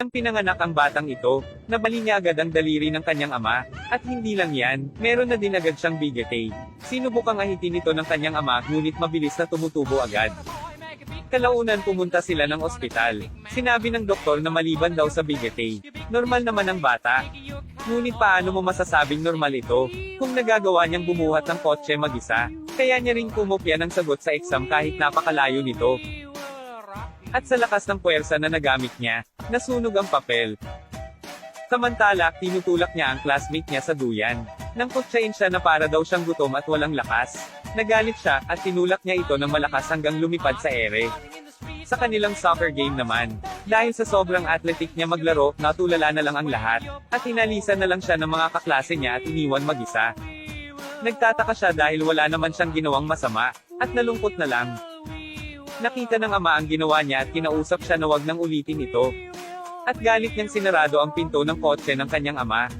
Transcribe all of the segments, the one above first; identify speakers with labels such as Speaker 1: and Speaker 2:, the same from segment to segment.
Speaker 1: Nang pinanganak ang batang ito, nabali niya agad ang daliri ng kanyang ama, at hindi lang yan, meron na din agad siyang bigete. Sinubukang ahitin ito ng kanyang ama, ngunit mabilis na tumutubo agad. Kalaunan pumunta sila ng ospital. Sinabi ng doktor na maliban daw sa bigete, normal naman ang bata. Ngunit paano mo masasabing normal ito, kung nagagawa niyang bumuhat ng kotse mag-isa? Kaya niya ring kumopya ng sagot sa exam kahit napakalayo nito. At sa lakas ng puwersa na nagamit niya, nasunog ang papel. Samantala, tinutulak niya ang classmate niya sa duyan. Nang kutsain siya na para daw siyang gutom at walang lakas. Nagalit siya, at tinulak niya ito ng malakas hanggang lumipad sa ere. Sa kanilang soccer game naman, dahil sa sobrang athletic niya maglaro, natulala na lang ang lahat, at inalisan na lang siya ng mga kaklase niya at iniwan mag-isa. Nagtataka siya dahil wala naman siyang ginawang masama, at nalungkot na lang. Nakita ng ama ang ginawa niya at kinausap siya na wag nang ulitin ito. At galit niyang sinarado ang pinto ng kotse ng kanyang ama.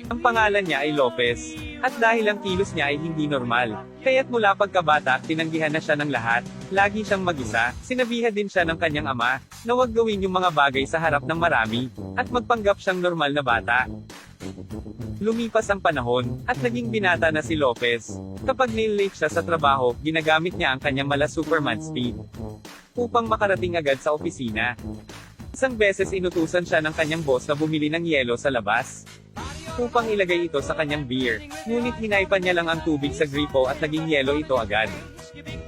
Speaker 1: Ang pangalan niya ay Lopez. At dahil ang kilos niya ay hindi normal, kaya't mula pagkabata, tinanggihan na siya ng lahat, lagi siyang mag-isa, sinabihan din siya ng kanyang ama, na wag gawin yung mga bagay sa harap ng marami, at magpanggap siyang normal na bata. Lumipas ang panahon, at naging binata na si Lopez. Kapag nil-late siya sa trabaho, ginagamit niya ang kanyang mala Superman speed upang makarating agad sa opisina. Isang beses inutusan siya ng kanyang boss na bumili ng yelo sa labas upang ilagay ito sa kanyang beer. Ngunit hinaypan niya lang ang tubig sa gripo at naging yelo ito agad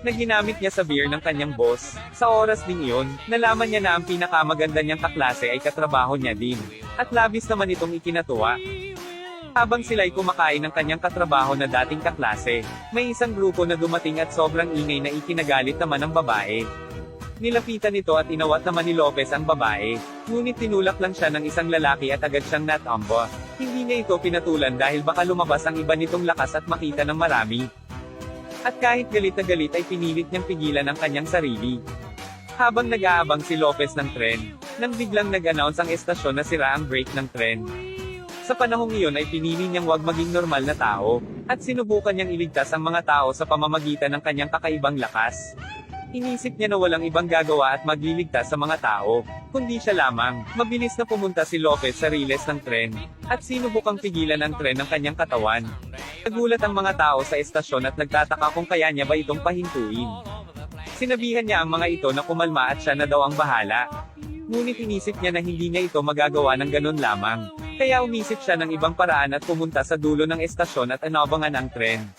Speaker 1: na ginamit niya sa beer ng kanyang boss. Sa oras ding iyon, nalaman niya na ang pinakamaganda niyang kaklase ay katrabaho niya din. At labis naman itong ikinatuwa. Habang sila'y kumakain ng kanyang katrabaho na dating kaklase, may isang grupo na dumating at sobrang ingay na ikinagalit naman ng babae. Nilapitan ito at inawat naman ni Lopez ang babae. Ngunit tinulak lang siya ng isang lalaki at agad siyang natambo. Hindi niya ito pinatulan dahil baka lumabas ang iba nitong lakas at makita ng marami. At kahit galit na galit ay pinilit niyang pigilan ang kanyang sarili. Habang nag-aabang si Lopez ng tren, nang biglang nag-announce ang estasyon na sira ang brake ng tren. Sa panahong iyon ay pinili niyang wag maging normal na tao, at sinubukan niyang iligtas ang mga tao sa pamamagitan ng kanyang kakaibang lakas. Inisip niya na walang ibang gagawa at magliligtas sa mga tao, kundi siya lamang. Mabilis na pumunta si Lopez sa riles ng tren, at sinubukang pigilan ang tren ng kanyang katawan. Nagulat ang mga tao sa estasyon at nagtataka kung kaya niya ba itong pahintuin. Sinabihan niya ang mga ito na kumalma at siya na daw ang bahala. Ngunit inisip niya na hindi niya ito magagawa ng ganun lamang. Kaya umisip siya ng ibang paraan at pumunta sa dulo ng estasyon at inabangan ang tren.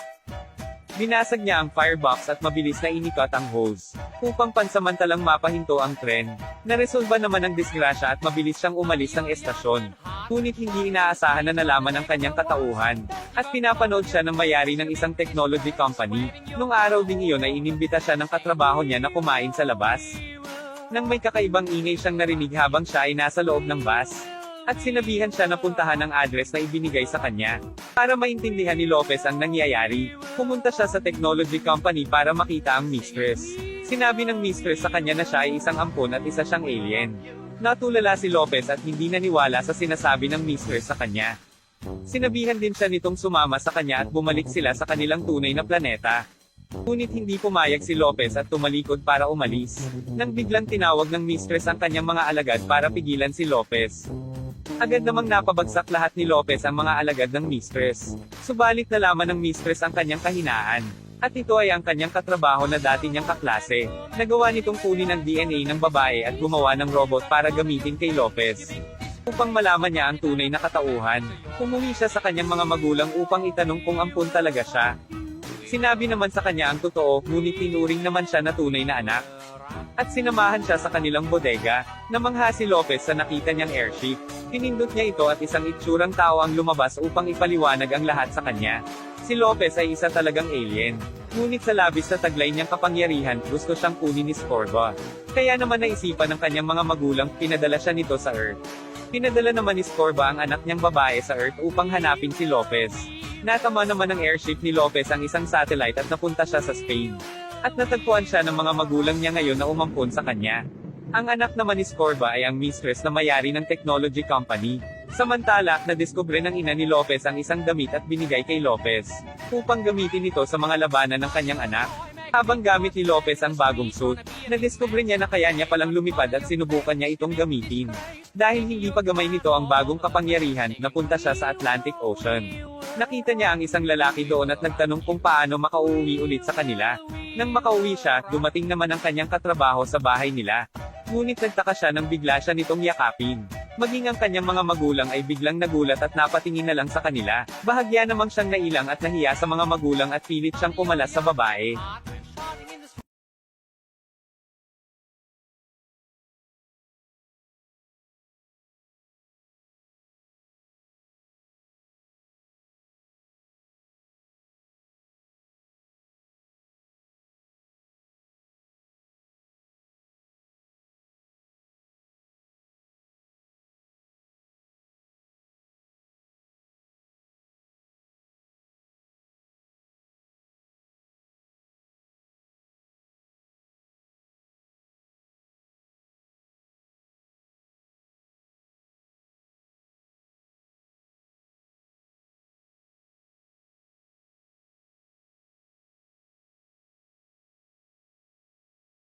Speaker 1: Binasag niya ang firebox at mabilis na inikot ang hose, upang pansamantalang mapahinto ang tren. Naresolba naman ang disgrasya at mabilis siyang umalis ng estasyon. Ngunit hindi inaasahan na nalaman ang kanyang katauhan, at pinapanood siya ng may-ari ng isang technology company. Nung araw ding iyon ay inimbita siya ng katrabaho niya na kumain sa labas. Nang may kakaibang ingay siyang narinig habang siya ay nasa loob ng bus, at sinabihan siya na puntahan ang address na ibinigay sa kanya. Para maintindihan ni Lopez ang nangyayari, pumunta siya sa technology company para makita ang mistress. Sinabi ng mistress sa kanya na siya ay isang ampon at isa siyang alien. Natulala si Lopez at hindi naniwala sa sinasabi ng mistress sa kanya. Sinabihan din siya nitong sumama sa kanya at bumalik sila sa kanilang tunay na planeta. Ngunit hindi pumayag si Lopez at tumalikod para umalis. Nang biglang tinawag ng mistress ang kanyang mga alagad para pigilan si Lopez. Agad namang napabagsak lahat ni Lopez ang mga alagad ng mistress. Subalit nalaman ng mistress ang kanyang kahinaan. At ito ay ang kanyang katrabaho na dati niyang kaklase. Nagawa nitong kunin ang DNA ng babae at gumawa ng robot para gamitin kay Lopez. Upang malaman niya ang tunay na katauhan, umuwi siya sa kanyang mga magulang upang itanong kung ampun talaga siya. Sinabi naman sa kanya ang totoo, ngunit tinuring naman siya na tunay na anak. At sinamahan siya sa kanilang bodega. Namangha si Lopez sa nakita niyang airship. Pinindot niya ito at isang itsurang tao ang lumabas upang ipaliwanag ang lahat sa kanya. Si Lopez ay isa talagang alien. Ngunit sa labis na taglay niyang kapangyarihan, gusto siyang kunin ni Scorba. Kaya naman naisipan ng kanyang mga magulang, pinadala siya nito sa Earth. Pinadala naman ni Scorba ang anak niyang babae sa Earth upang hanapin si Lopez. Natama naman ng airship ni Lopez ang isang satellite at napunta siya sa Spain. At natagpuan siya ng mga magulang niya ngayon na umampon sa kanya. Ang anak naman ni Scorba ay ang mistress na may-ari ng technology company. Samantala, nadiskubre ng ina ni Lopez ang isang damit at binigay kay Lopez, upang gamitin ito sa mga labanan ng kanyang anak. Habang gamit ni Lopez ang bagong suit, nadiskubre niya na kaya niya palang lumipad at sinubukan niya itong gamitin. Dahil hindi pa gamay nito ang bagong kapangyarihan, napunta siya sa Atlantic Ocean. Nakita niya ang isang lalaki doon at nagtanong kung paano makauwi ulit sa kanila. Nang makauwi siya, dumating naman ang kanyang katrabaho sa bahay nila. Ngunit nagtaka siya nang bigla siya nitong yakapin. Maging ang kanyang mga magulang ay biglang nagulat at napatingin na lang sa kanila. Bahagya namang siyang nailang at nahiya sa mga magulang at pilit siyang pumalas sa babae.